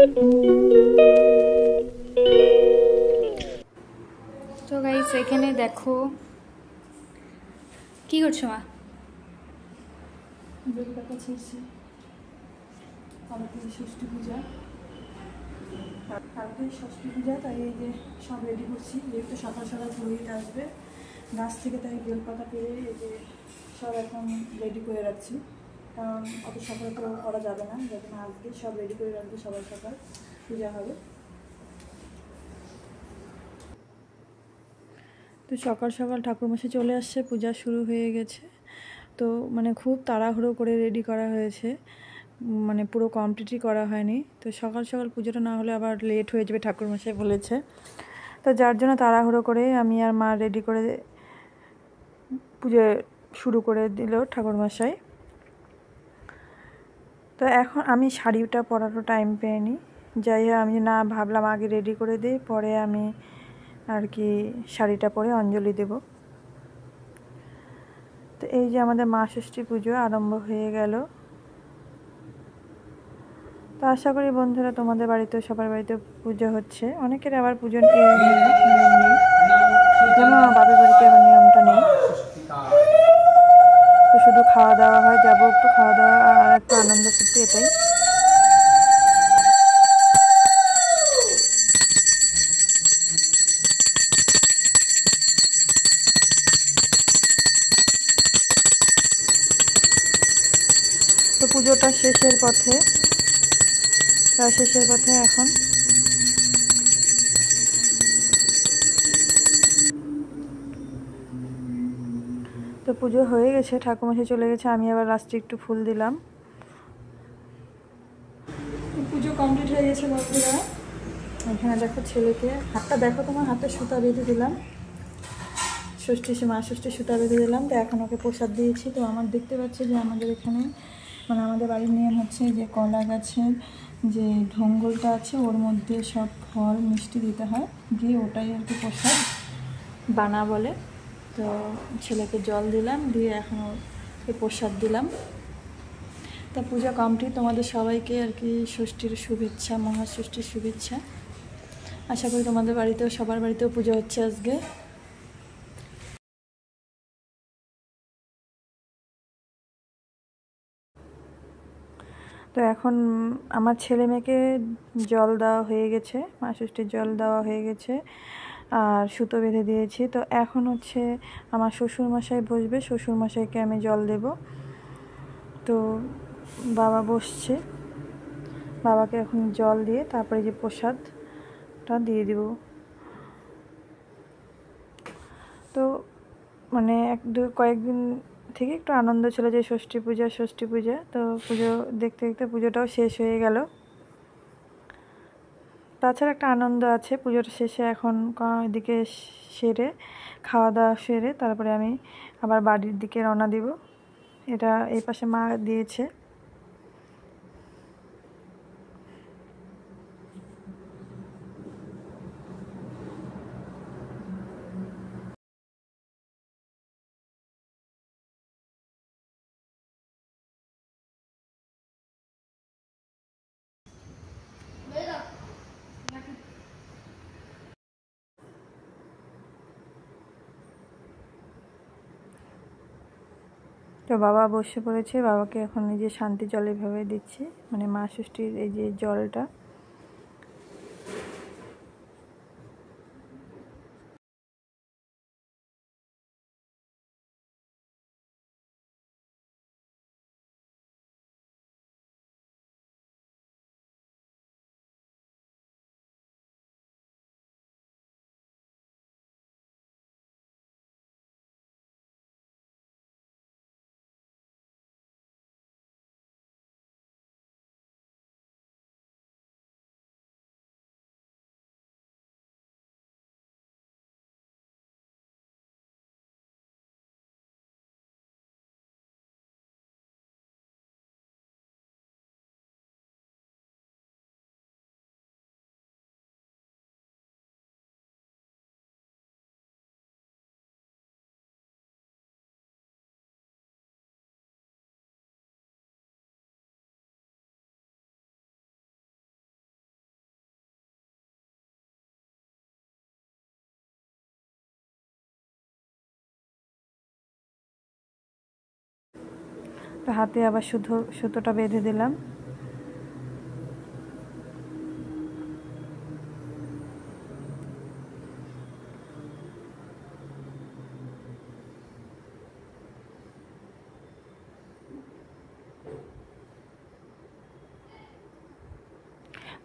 তো গাইস এখানে দেখো কি করছো মা? বেলপাতা ছিঁড়ছি। কালকে ষষ্ঠী পূজা, তাই এই যে সব রেডি করছি। যেহেতু সকাল সকাল পুরোহিত আসবে গাছ থেকে, তাই বেলপাতা পেরে এই যে সব এখন রেডি করে রাখছি। কারণ অত সকালে তো করা যাবে না, যখন আসবে সব রেডি করে রাখবে, সকাল সকাল পূজা হবে। তো সকাল সকাল ঠাকুরমশাই চলে আসছে, পূজা শুরু হয়ে গেছে। তো মানে খুব তাড়াহুড়ো করে রেডি করা হয়েছে, মানে পুরো কমপ্লিটই করা হয়নি। তো সকাল সকাল পুজোটা না হলে আবার লেট হয়ে যাবে ঠাকুরমশাই বলেছে। তো যার জন্য তাড়াহুড়ো করে আমি আর মা রেডি করে পুজো শুরু করে দিল ঠাকুরমশাই। তো এখন আমি শাড়িটা পরারও টাইম পেইনি, যাই হোক আমি না ভাবলাম আগে রেডি করে দিই, পরে আমি আর কি শাড়িটা পরে অঞ্জলি দেব। তো এই যে আমাদের মা ষষ্ঠী পুজো আরম্ভ হয়ে গেল। তো আশা করি বন্ধুরা তোমাদের বাড়িতেও সবার বাড়িতে পুজো হচ্ছে। অনেকের আবার পুজো নিয়ম নেই, যেমন আমার বাপের বাড়িতে আবার নিয়মটা নেই। তো শুধু খাওয়া দাওয়া হয়, যাবো একটু খাওয়া দাওয়া আর একটু আনন্দ করতে, এটাই। তো পুজোটা শেষের পথে, প্রায় শেষের পথে এখন। তো পুজো হয়ে গেছে, ঠাকুরমশাই চলে গেছে, আমি আবার লাস্টে একটু ফুল দিলাম। পুজো কমপ্লিট হয়ে গেছে বন্ধুরা। এখানে দেখো ছেলেকে, হাতটা দেখো, তোমার হাতে সুতা বেঁধে দিলাম, মা ষষ্ঠী সুতা বেঁধে দিলাম। তো এখন ওকে প্রসাদ দিয়েছি। তো আমার দেখতে পাচ্ছি যে আমাদের এখানে মানে আমাদের বাড়ির নিয়ম হচ্ছে যে কলা গাছের যে ঢঙ্গলটা আছে ওর মধ্যে সব ফল মিষ্টি দিতে হয়, দিয়ে ওটাই আর কি প্রসাদ বানা বলে। তো ছেলেকে জল দিলাম, দিয়ে এখন ওকে প্রসাদ দিলাম। তা পূজা কমপ্লিট। তোমাদের সবাইকে আর কি ষষ্ঠীর শুভেচ্ছা, মহাষষ্ঠীর শুভেচ্ছা। আশা করি তোমাদের বাড়িতেও সবার বাড়িতেও পুজো হচ্ছে আজকে। তো এখন আমার ছেলে মেয়েকে জল দেওয়া হয়ে গেছে, মা ষষ্ঠীর জল দেওয়া হয়ে গেছে, আর সুতো বেঁধে দিয়েছি। তো এখন হচ্ছে আমার শ্বশুরমশাই বসবে, শ্বশুরমশাইকে আমি জল দেব। তো বাবা বসছে, বাবাকে এখন জল দিয়ে তারপরে যে প্রসাদটা দিয়ে দিব। তো মানে কয়েকদিন থেকে একটু আনন্দ ছিল যে ষষ্ঠী পূজা। তো পুজো দেখতে দেখতে পুজোটাও শেষ হয়ে গেল। তাছাড়া একটা আনন্দ আছে, পুজোটা শেষে এখন এদিকে সেরে খাওয়া দাওয়া সেরে তারপরে আমি আবার বাড়ির দিকে রওনা দিব। এটা এই পাশে মা দিয়েছে। তো বাবা বসে পড়েছে, বাবাকে এখন এই যে শান্তি জল এভাবে দিচ্ছি, মানে মা ষষ্ঠীর এই যে জলটা। তো হাতে আবার সুতোটা বেঁধে দিলাম।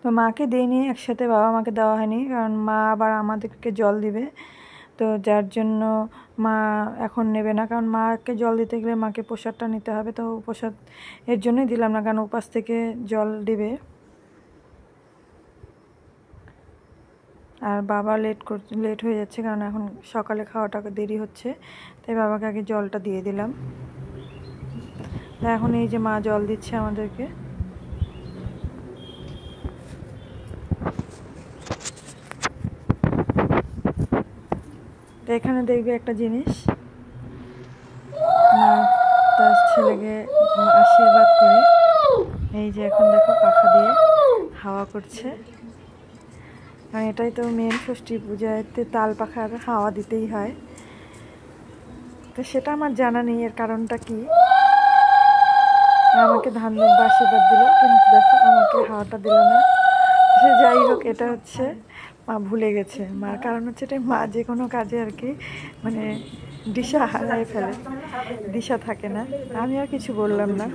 তো মাকে দিইনি একসাথে, বাবা মাকে দেওয়া হয়নি, কারণ মা আবার আমাদেরকে জল দিবে, তো যার জন্য মা এখন নেবে না, কারণ মাকে জল দিতে গেলে মাকে প্রসাদটা নিতে হবে, তো প্রসাদ এর জন্যই দিলাম না, কারণ উপাস থেকে জল দিবে। আর বাবা লেট হয়ে যাচ্ছে, কারণ এখন সকালে খাওয়াটা দেরি হচ্ছে, তাই বাবাকে আগে জলটা দিয়ে দিলাম। এখন এই যে মা জল দিচ্ছে আমাদেরকে। তো এখানে দেখবে একটা জিনিস, মা তার ছেলেকে আশীর্বাদ করে, এই যে এখন দেখো পাখা দিয়ে হাওয়া করছে, আর এটাই তো মেন ষষ্ঠী পূজাতে তাল পাখার হাওয়া দিতেই হয়। তো সেটা আমার জানা নেই এর কারণটা কি, আমাকে আশীর্বাদ দিল, কিন্তু দেখো আমাকে হাওয়াটা দিল না। সে যাই হোক, এটা হচ্ছে মা ভুলে গেছে। মার কারণ হচ্ছে এটা, মা যে কোনো কাজে আর কি মানে দিশা হারায় ফেলে, দিশা থাকে না। আমি আর কিছু বললাম না,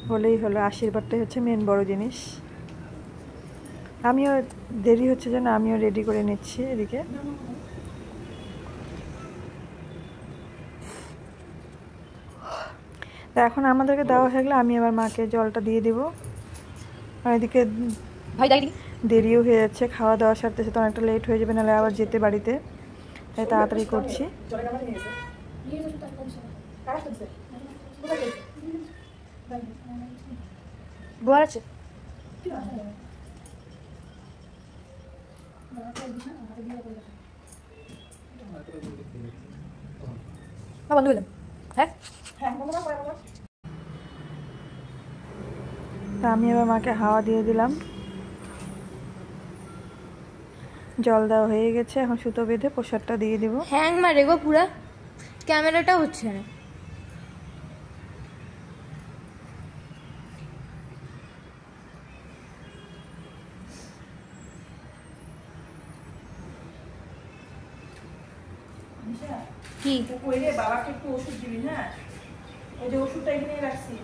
হলেই হলো। আশীর্বাদটাই হচ্ছে মেন বড় জিনিস। আমিও দেরি হচ্ছে যেন আমিও রেডি করে নিচ্ছি এদিকে। তা এখন আমাদেরকে দেওয়া হয়ে গেলে আমি আবার মাকে জলটা দিয়ে দিব। আর এদিকে দেরিও হয়ে যাচ্ছে, খাওয়া দাওয়ার সাথে সাথে অনেকটা লেট হয়ে যাবে, নাহলে আবার যেতে বাড়িতে, তাই তাড়াতাড়ি করছি। তা আমি এবার মাকে হাওয়া দিয়ে দিলাম, জল দেওয়া হয়ে গেছে। এখন সুতো বেঁধে প্রসাদটা দিয়ে দিব। হ্যাং মারে গো পুরা, ক্যামেরাটা হচ্ছে না। কি বাবাকে একটু ওষুধ দিবি, হ্যাঁ? ওই যে ওষুধটা এখানে রাখছি।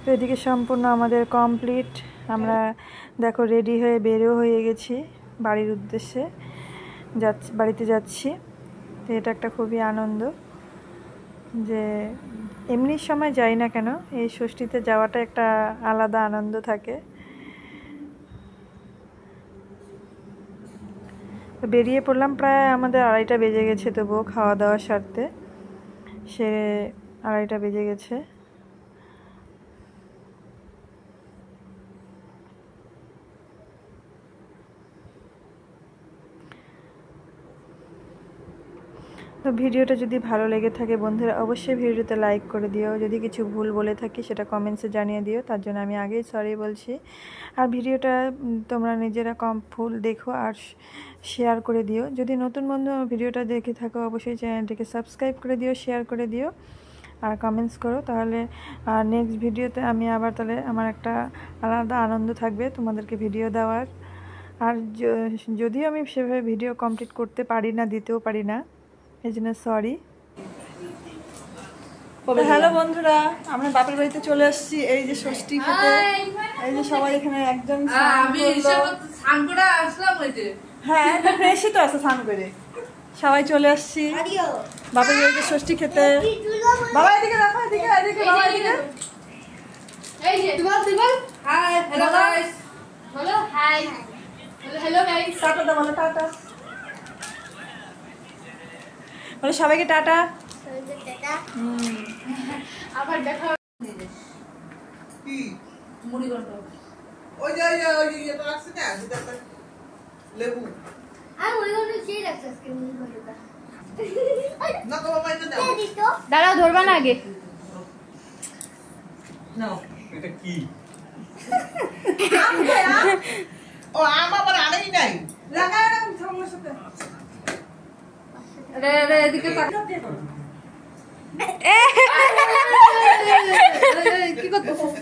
তো এদিকে সম্পূর্ণ আমাদের কমপ্লিট। আমরা দেখো রেডি হয়ে বেরও হয়ে গেছি, বাড়ির উদ্দেশ্যে বাড়িতে যাচ্ছি। তো এটা একটা খুবই আনন্দ, যে এমনি সময় যাই না কেন, এই ষষ্ঠীতে যাওয়াটা একটা আলাদা আনন্দ থাকে। তো বেরিয়ে পড়লাম, প্রায় আমাদের 2:30 বেজে গেছে, তবুও খাওয়া দাওয়ার স্বার্থে সে 2:30 বেজে গেছে। তো ভিডিওটা যদি ভালো লেগে থাকে বন্ধুরা, অবশ্যই ভিডিওতে লাইক করে দিও। যদি কিছু ভুল বলে থাকি সেটা কমেন্টসে জানিয়ে দিও, তার জন্য আমি আগেই সরি বলছি। আর ভিডিওটা তোমরা নিজেরা ফুল দেখো আর শেয়ার করে দিও। যদি নতুন বন্ধু ভিডিওটা দেখে থাকো, অবশ্যই চ্যানেলটিকে সাবস্ক্রাইব করে দিও, শেয়ার করে দিও আর কমেন্টস করো। তাহলে নেক্সট ভিডিওতে আমি আবার, তাহলে আমার একটা আলাদা আনন্দ থাকবে তোমাদেরকে ভিডিও দেওয়ার। আর যদিও আমি সেভাবে ভিডিও কমপ্লিট করতে পারি না, দিতেও পারি না, এই জন্য সরি। হ্যালো বন্ধুরা, আমরা বাপের বাড়িতে চলে আসছি এই যে ষষ্ঠী খেতে। এই যে সবাই এখানে একজন হ্যাঁ ফ্রেশই তো আছে, স্নান করে সবাই চলে আসছি বাপের বাড়িতে ষষ্ঠী খেতে। বাবা এদিকে দেখো, এদিকে এদিকে বাবা এদিকে। এই যে হাই, হ্যালো গাইস, বলো হাই, হ্যালো গাইস, টাটা দাও, বলো টাটা, বলো সবাইকে টাটা। আবার দেখা কি মুড়ি গন্ড ওই যে এটা রাখছ না, এটা লেবু আর মুড়ি গন্ড কি রাখছ আজকে? মুড়ি গন্ডটা না তো বাবা, এটা দাও, দাঁড়াও ধরবা না আগে। নাও এটা কি ও আমা পরে আনেই নাই, লাগায় না সমস্যা। রে রে এদিকে তাকা, কি করতেছিস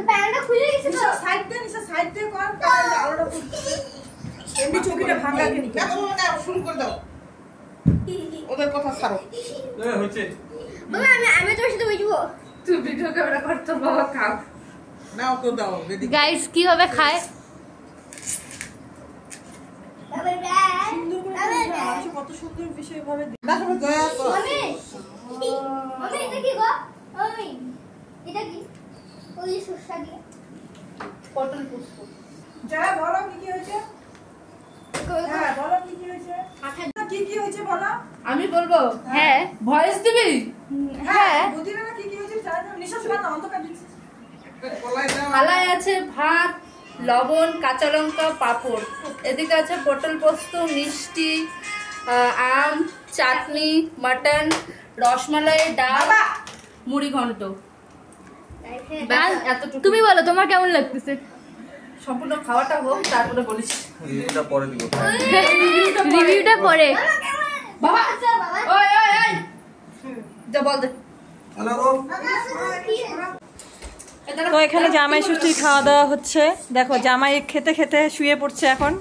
প্যান্টটা খুলে গেছে তো সাইড দিয়ে কর আলোটা ফুটছে এমনি চকিটা ভাঙা কিন্তু শুরু করে দাও ওদের কথা ছাড়ো হচ্ছে বাবা আমি তোর সাথে বসবো তুই ভিডিও ক্যামেরা কর তোর বাবা খাও নাও তো দাও রেডি গাইস কিভাবে খায় কত সুন্দর বিষয় ভাবে দেখো দয়া তো মামি মামি এটা কি গো মামি এটা কি ওই সরষা দিয়ে পটল পুষ্প যা বলো কি হয়েছে হ্যাঁ বলো কি হয়েছে কি হয়েছে বলো আমি বলবো হ্যাঁ ভয়েস দিবি হ্যাঁ বুঝিনা না কি হয়েছে জানো নিশ্বাস বানা অন্ধকার দিচ্ছিস কলাই দাও থালায় আছে ভাত লবণ কাঁচা লঙ্কা পাঁপড় এদিকে আছে পটল পোস্ত মিষ্টি আম চাটনি মটন রসমালাই ডাল মুড়ি ঘন্ট তুমি বলো তোমার কেমন লাগতেছে সম্পূর্ণ খাওয়াটা হোক তারপরে বলিস রিভিউটা পরে দিব রিভিউটা পরে বাবা বাবা ওই ওই ওই যা বল দে হ্যালো তো এখানে জামাই ষষ্ঠীর খাওয়া দাওয়া হচ্ছে দেখো জামাই খেতে খেতে শুয়ে পড়ছে এখন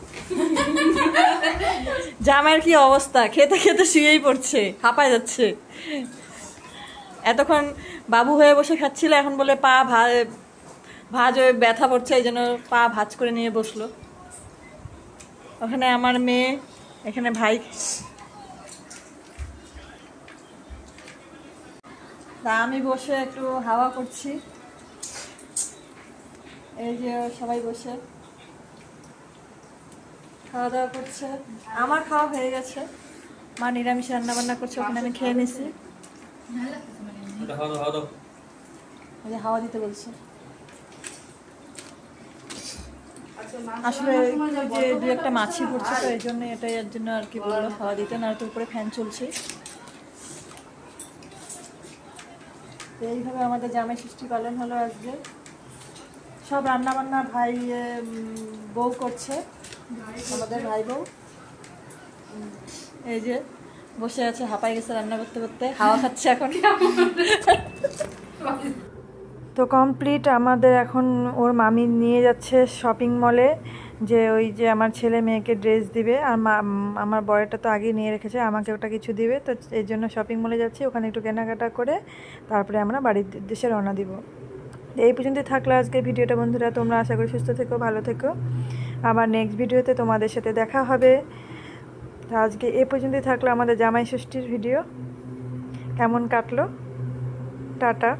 জামাইয়ের কি অবস্থা খেতে খেতে শুয়েই পড়ছে হাঁপায় যাচ্ছে এতক্ষণ বাবু হয়ে বসে খাচ্ছিল এখন বলে পা ভাঁজ হয়ে ব্যথা পড়ছে এই জন্য পা ভাঁজ করে নিয়ে বসলো ওখানে আমার মেয়ে এখানে ভাই তা আমি বসে একটু হাওয়া করছি এই যে সবাই বসে খাওয়া দাওয়া করছে আমার খাওয়া হয়ে গেছে মা নিরামিষ রান্না বান্না করছে ওখানে আমি খেয়ে নিছি ওই যে হাওয়া দিতে বলছে আসলে যে দু একটা মাছি পড়ছে তো এই জন্য এটাই এর জন্য আর কি বললো হাওয়া দিতে না তো উপরে ফ্যান চলছে তো এইভাবে আমাদের জামাই ষষ্ঠী পালন হলো আজকে সব রান্না বান্না ভাই বউ করছে আমাদের ভাই বউ এই যে বসে আছে হাঁপাই গেছে রান্না করতে করতে হাওয়া খাচ্ছে এখন তো কমপ্লিট আমাদের এখন ওর মামি নিয়ে যাচ্ছে শপিং মলে যে ওই যে আমার ছেলে মেয়েকে ড্রেস দিবে আর আমার বরেরটা তো আগেই নিয়ে রেখেছে আমাকে ওটা কিছু দিবে তো এই জন্য শপিং মলে যাচ্ছি ওখানে একটু কেনাকাটা করে তারপরে আমরা বাড়ির দেশে রওনা দিব এই পর্যন্তই থাকলো আজকে ভিডিওটা বন্ধুরা তোমরা আশা করি সুস্থ থেকো ভালো থেকো আবার নেক্সট ভিডিওতে তোমাদের সাথে দেখা হবে তো আজকে এই পর্যন্তই থাকলো আমাদের জামাই ষষ্ঠীর ভিডিও কেমন কাটলো টাটা